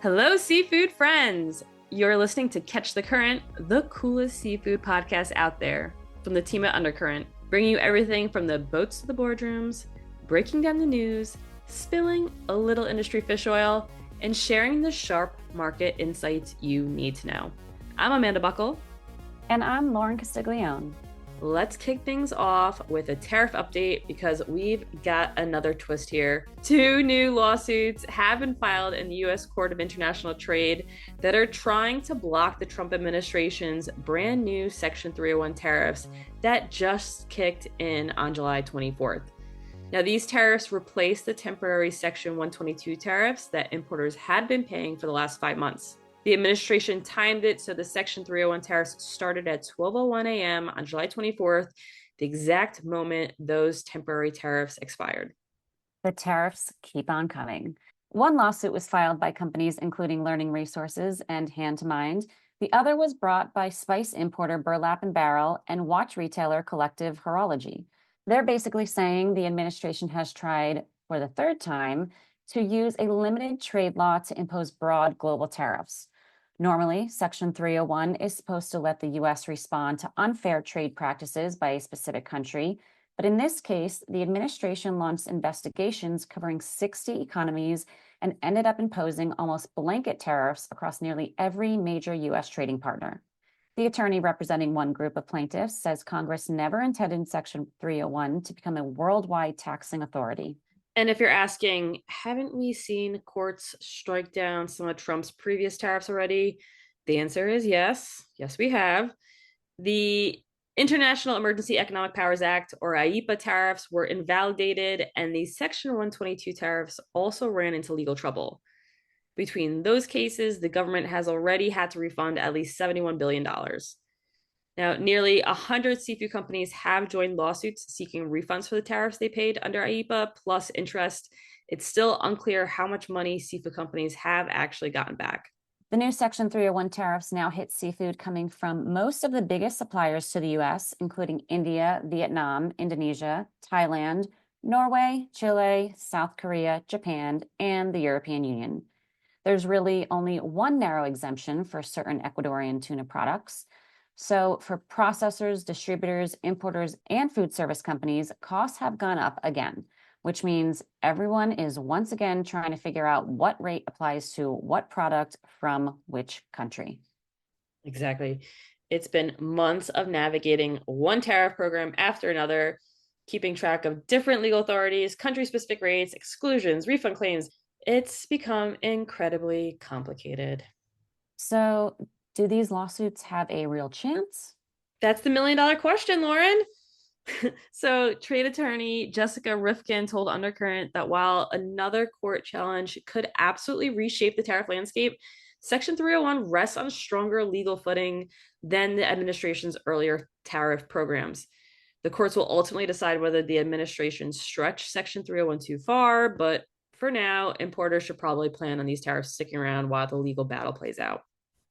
Hello, seafood friends! You're listening to Catch the Current, the coolest seafood podcast out there from the team at Undercurrent, bringing you everything from the boats to the boardrooms, breaking down the news, spilling a little industry fish oil, and sharing the sharp market insights you need to know. I'm Amanda Buckle. And I'm Lorin Castiglione. Let's kick things off with a tariff update because we've got another twist here. Two new lawsuits have been filed in the U.S. Court of International Trade that are trying to block the Trump administration's brand new Section 301 tariffs that just kicked in on July 24th. Now, these tariffs replace the temporary Section 122 tariffs that importers had been paying for the last 5 months. The administration timed it so the Section 301 tariffs started at 12:01 a.m. on July 24th, the exact moment those temporary tariffs expired. The tariffs keep on coming. One lawsuit was filed by companies including Learning Resources and Hand to Mind. The other was brought by spice importer Burlap and Barrel and watch retailer Collective Horology. They're basically saying the administration has tried for the third time to use a limited trade law to impose broad global tariffs. Normally, Section 301 is supposed to let the U.S. respond to unfair trade practices by a specific country. But in this case, the administration launched investigations covering 60 economies and ended up imposing almost blanket tariffs across nearly every major U.S. trading partner. The attorney representing one group of plaintiffs says Congress never intended Section 301 to become a worldwide taxing authority. And if you're asking, haven't we seen courts strike down some of Trump's previous tariffs already? The answer is yes. Yes, we have. The International Emergency Economic Powers Act, or IEEPA tariffs, were invalidated, and the Section 122 tariffs also ran into legal trouble. Between those cases, the government has already had to refund at least $71 billion. Now, nearly 100 seafood companies have joined lawsuits seeking refunds for the tariffs they paid under IEEPA, plus interest. It's still unclear how much money seafood companies have actually gotten back. The new Section 301 tariffs now hit seafood coming from most of the biggest suppliers to the U.S., including India, Vietnam, Indonesia, Thailand, Norway, Chile, South Korea, Japan, and the European Union. There's really only one narrow exemption for certain Ecuadorian tuna products. So for processors, distributors, importers, and food service companies, costs have gone up again, which means everyone is once again trying to figure out what rate applies to what product from which country. Exactly. It's been months of navigating one tariff program after another, keeping track of different legal authorities, country-specific rates, exclusions, refund claims. It's become incredibly complicated. So do these lawsuits have a real chance? That's the million-dollar question, Lorin. So trade attorney Jessica Rifkin told Undercurrent that while another court challenge could absolutely reshape the tariff landscape, Section 301 rests on a stronger legal footing than the administration's earlier tariff programs. The courts will ultimately decide whether the administration stretched Section 301 too far, but for now, importers should probably plan on these tariffs sticking around while the legal battle plays out.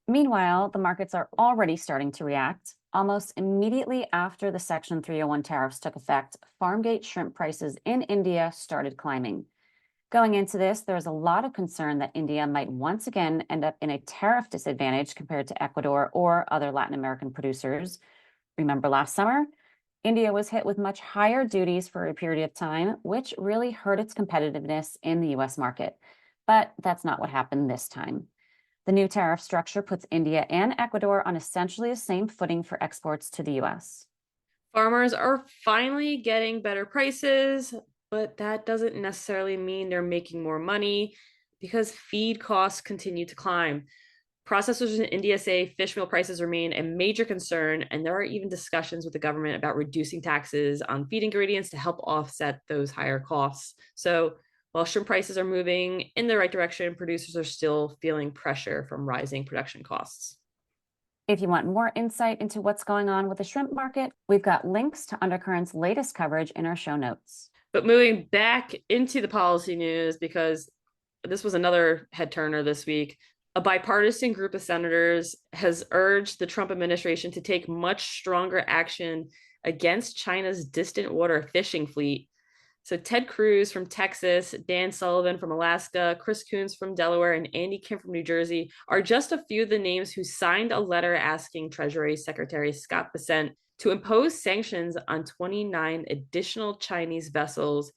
Meanwhile, the markets are already starting to react. Almost immediately after the Section 301 tariffs took effect, farm-gate shrimp prices in India started climbing. Going into this, there was a lot of concern that India might once again end up in a tariff disadvantage compared to Ecuador or other Latin American producers. Remember last summer? India was hit with much higher duties for a period of time, which really hurt its competitiveness in the U.S. market. But that's not what happened this time. The new tariff structure puts India and Ecuador on essentially the same footing for exports to the U.S. Farmers are finally getting better prices, but that doesn't necessarily mean they're making more money because feed costs continue to climb. Processors in India say fish meal prices remain a major concern, and there are even discussions with the government about reducing taxes on feed ingredients to help offset those higher costs. So while shrimp prices are moving in the right direction, producers are still feeling pressure from rising production costs. If you want more insight into what's going on with the shrimp market, we've got links to Undercurrent's latest coverage in our show notes. But moving back into the policy news, because this was another head turner this week, a bipartisan group of senators has urged the Trump administration to take much stronger action against China's distant water fishing fleet. So Ted Cruz from Texas, Dan Sullivan from Alaska, Chris Coons from Delaware, and Andy Kim from New Jersey are just a few of the names who signed a letter asking Treasury Secretary Scott Bessent to impose sanctions on 29 additional Chinese vessels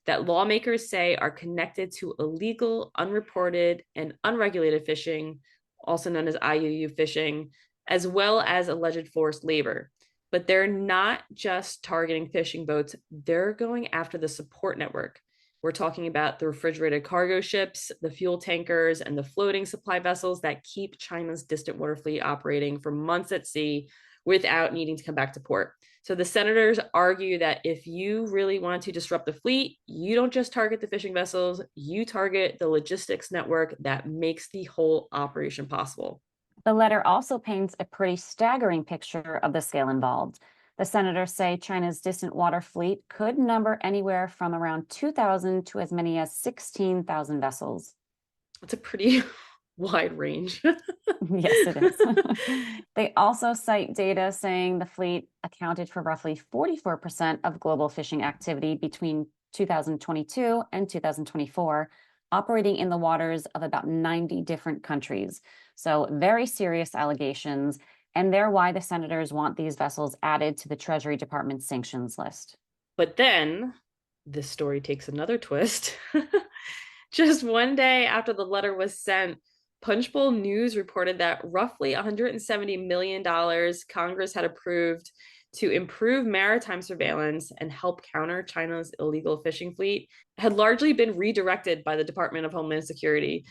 that lawmakers say are connected to illegal, unreported, and unregulated fishing, also known as IUU fishing, as well as alleged forced labor. But they're not just targeting fishing boats, they're going after the support network. We're talking about the refrigerated cargo ships, the fuel tankers, and the floating supply vessels that keep China's distant water fleet operating for months at sea without needing to come back to port. So the senators argue that if you really want to disrupt the fleet, you don't just target the fishing vessels, you target the logistics network that makes the whole operation possible. The letter also paints a pretty staggering picture of the scale involved. The senators say China's distant water fleet could number anywhere from around 2,000 to as many as 16,000 vessels. It's a pretty wide range. Yes, it is. They also cite data saying the fleet accounted for roughly 44% of global fishing activity between 2022 and 2024, operating in the waters of about 90 different countries. So, very serious allegations, and they're why the senators want these vessels added to the Treasury Department's sanctions list. But then this story takes another twist. Just one day after the letter was sent, Punchbowl News reported that roughly $170 million Congress had approved to improve maritime surveillance and help counter China's illegal fishing fleet had largely been redirected by the Department of Homeland Security.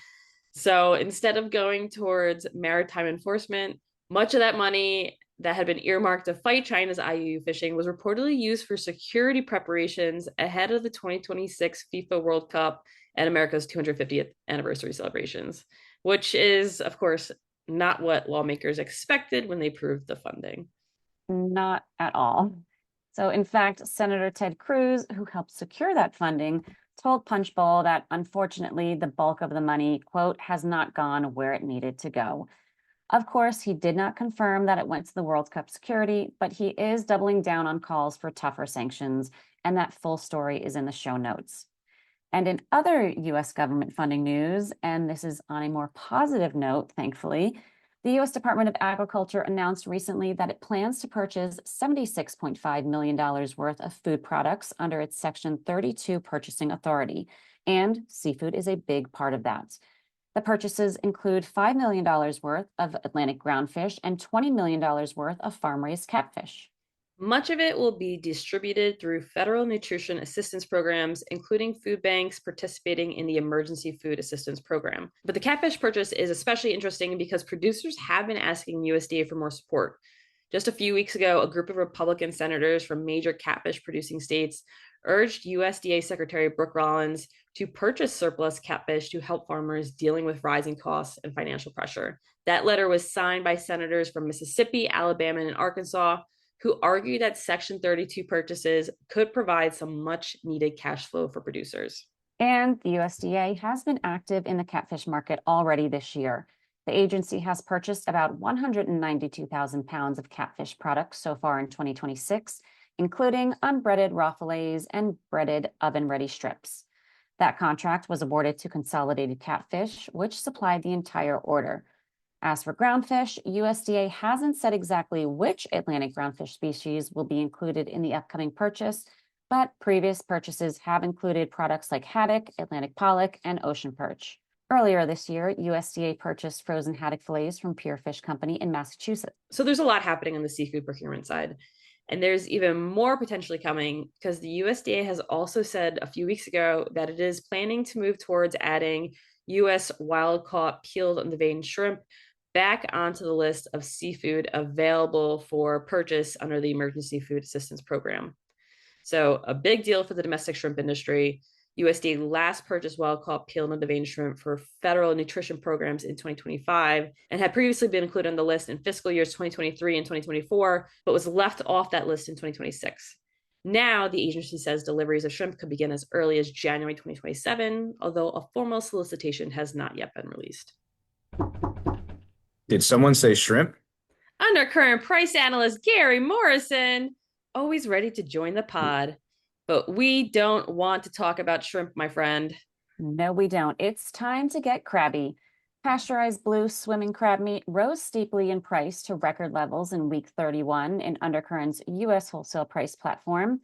So instead of going towards maritime enforcement, much of that money that had been earmarked to fight China's IUU fishing was reportedly used for security preparations ahead of the 2026 FIFA World Cup and America's 250th anniversary celebrations, which is, of course, not what lawmakers expected when they approved the funding. Not at all. So, in fact, Senator Ted Cruz, who helped secure that funding, told Punchbowl that unfortunately the bulk of the money, quote, has not gone where it needed to go. Of course, he did not confirm that it went to the World Cup security, but he is doubling down on calls for tougher sanctions, and that full story is in the show notes. And in other US government funding news, and this is on a more positive note, thankfully, the US Department of Agriculture announced recently that it plans to purchase $76.5 million worth of food products under its Section 32 purchasing authority. And seafood is a big part of that. The purchases include $5 million worth of Atlantic groundfish and $20 million worth of farm raised catfish. Much of it will be distributed through federal nutrition assistance programs, including food banks participating in the Emergency Food Assistance Program. But the catfish purchase is especially interesting because producers have been asking USDA for more support. Just a few weeks ago, a group of Republican senators from major catfish producing states urged USDA Secretary Brooke Rollins to purchase surplus catfish to help farmers dealing with rising costs and financial pressure. That letter was signed by senators from Mississippi, Alabama, and Arkansas, who argue that Section 32 purchases could provide some much needed cash flow for producers. And the USDA has been active in the catfish market already this year. The agency has purchased about 192,000 pounds of catfish products so far in 2026, including unbreaded raw fillets and breaded oven-ready strips. That contract was awarded to Consolidated Catfish, which supplied the entire order. As for groundfish, USDA hasn't said exactly which Atlantic groundfish species will be included in the upcoming purchase, but previous purchases have included products like haddock, Atlantic pollock, and ocean perch. Earlier this year, USDA purchased frozen haddock fillets from Pure Fish Company in Massachusetts. So there's a lot happening on the seafood procurement side. And there's even more potentially coming because the USDA has also said a few weeks ago that it is planning to move towards adding US wild caught peeled on the vein shrimp back onto the list of seafood available for purchase under the Emergency Food Assistance Program. So, a big deal for the domestic shrimp industry. USDA last purchased wild caught peeled on the vein shrimp for federal nutrition programs in 2025 and had previously been included on the list in fiscal years 2023 and 2024, but was left off that list in 2026. Now, the agency says deliveries of shrimp could begin as early as January 2027, although a formal solicitation has not yet been released. Did someone say shrimp? Undercurrent price analyst Gary Morrison, always ready to join the pod. But we don't want to talk about shrimp, my friend. No, we don't. It's time to get crabby. Pasteurized blue swimming crab meat rose steeply in price to record levels in week 31 in Undercurrent's U.S. wholesale price platform.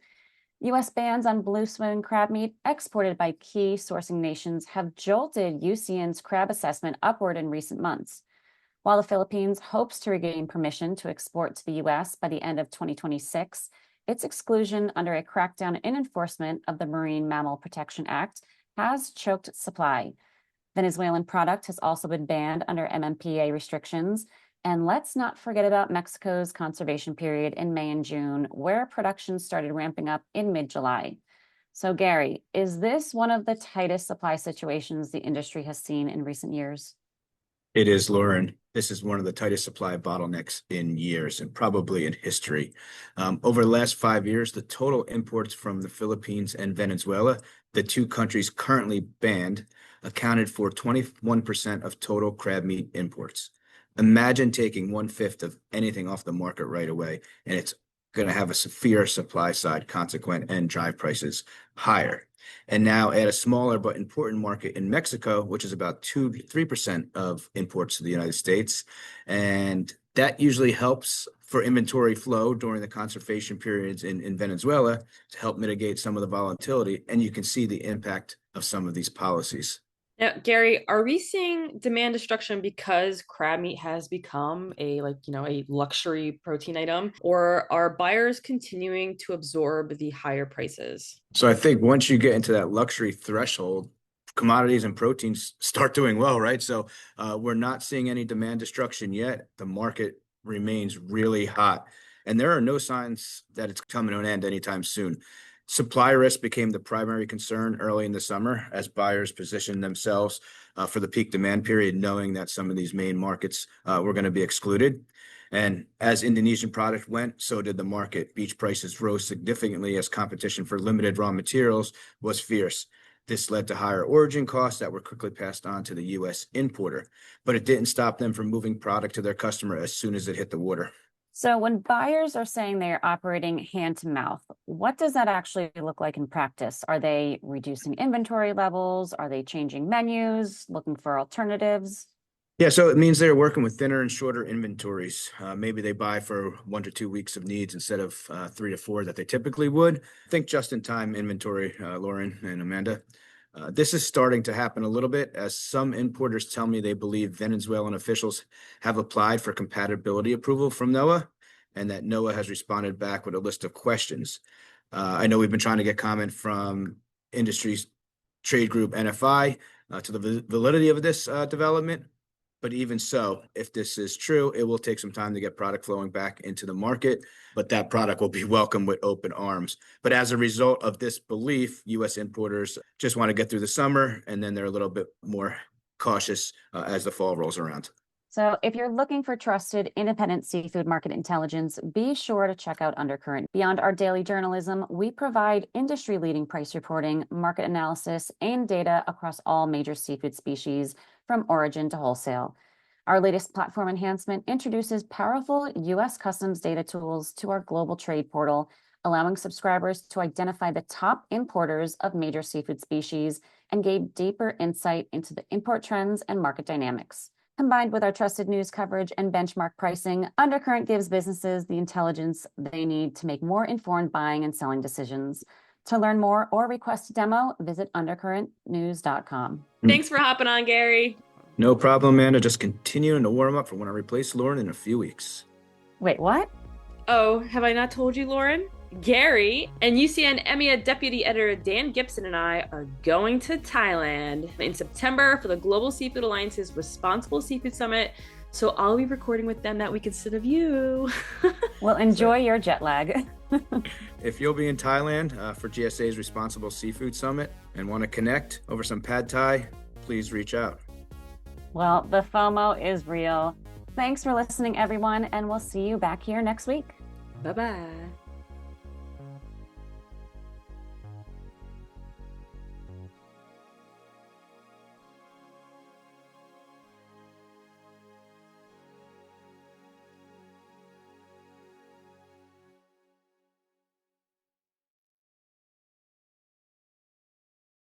U.S. bans on blue swimming crab meat exported by key sourcing nations have jolted UCN's crab assessment upward in recent months. While the Philippines hopes to regain permission to export to the U.S. by the end of 2026, its exclusion under a crackdown in enforcement of the Marine Mammal Protection Act has choked supply. Venezuelan product has also been banned under MMPA restrictions. And let's not forget about Mexico's conservation period in May and June, where production started ramping up in mid-July. So, Gary, is this one of the tightest supply situations the industry has seen in recent years? It is, Lorin. This is one of the tightest supply bottlenecks in years and probably in history. Over the last 5 years, the total imports from the Philippines and Venezuela, the two countries currently banned, accounted for 21% of total crab meat imports. Imagine taking 1/5 of anything off the market right away, and it's going to have a severe supply side consequence and drive prices higher. And now add a smaller but important market in Mexico, which is about 2 to 3% of imports to the United States. And that usually helps for inventory flow during the conservation periods in Venezuela to help mitigate some of the volatility. And you can see the impact of some of these policies. Now, Gary, are we seeing demand destruction because crab meat has become a luxury protein item, or are buyers continuing to absorb the higher prices? So I think once you get into that luxury threshold, commodities and proteins start doing well, right? So we're not seeing any demand destruction yet. The market remains really hot, and there are no signs that it's coming to an end anytime soon. Supply risk became the primary concern early in the summer as buyers positioned themselves for the peak demand period, knowing that some of these main markets were going to be excluded. And as Indonesian product went, so did the market. Beach prices rose significantly as competition for limited raw materials was fierce. This led to higher origin costs that were quickly passed on to the U.S. importer, but it didn't stop them from moving product to their customer as soon as it hit the water. So, when buyers are saying they're operating hand to mouth, what does that actually look like in practice? Are they reducing inventory levels? Are they changing menus, looking for alternatives? Yeah, so it means they're working with thinner and shorter inventories. Maybe they buy for 1 to 2 weeks of needs instead of 3 to 4 that they typically would. Think just-in-time inventory, Lorin and Amanda. This is starting to happen a little bit as some importers tell me they believe Venezuelan officials have applied for compatibility approval from NOAA and that NOAA has responded back with a list of questions. I know we've been trying to get comment from industry's trade group NFI to the validity of this development. But even so, if this is true, it will take some time to get product flowing back into the market, but that product will be welcomed with open arms. But as a result of this belief, U.S. importers just want to get through the summer, and then they're a little bit more cautious as the fall rolls around. So, if you're looking for trusted, independent seafood market intelligence, be sure to check out Undercurrent. Beyond our daily journalism, we provide industry leading price reporting, market analysis, and data across all major seafood species from origin to wholesale. Our latest platform enhancement introduces powerful U.S. customs data tools to our global trade portal, allowing subscribers to identify the top importers of major seafood species and gain deeper insight into the import trends and market dynamics. Combined with our trusted news coverage and benchmark pricing, Undercurrent gives businesses the intelligence they need to make more informed buying and selling decisions. To learn more or request a demo, visit undercurrentnews.com. Thanks for hopping on, Gary. No problem, Amanda. Just continuing to warm up for when I replace Lorin in a few weeks. Wait, what? Oh, have I not told you, Lorin? Gary and UCN EMEA Deputy Editor Dan Gibson and I are going to Thailand in September for the Global Seafood Alliance's Responsible Seafood Summit. So I'll be recording with them that week instead of you. Well, enjoy your jet lag. If you'll be in Thailand for GSA's Responsible Seafood Summit and want to connect over some pad thai, please reach out. Well, the FOMO is real. Thanks for listening, everyone, and we'll see you back here next week. Bye-bye.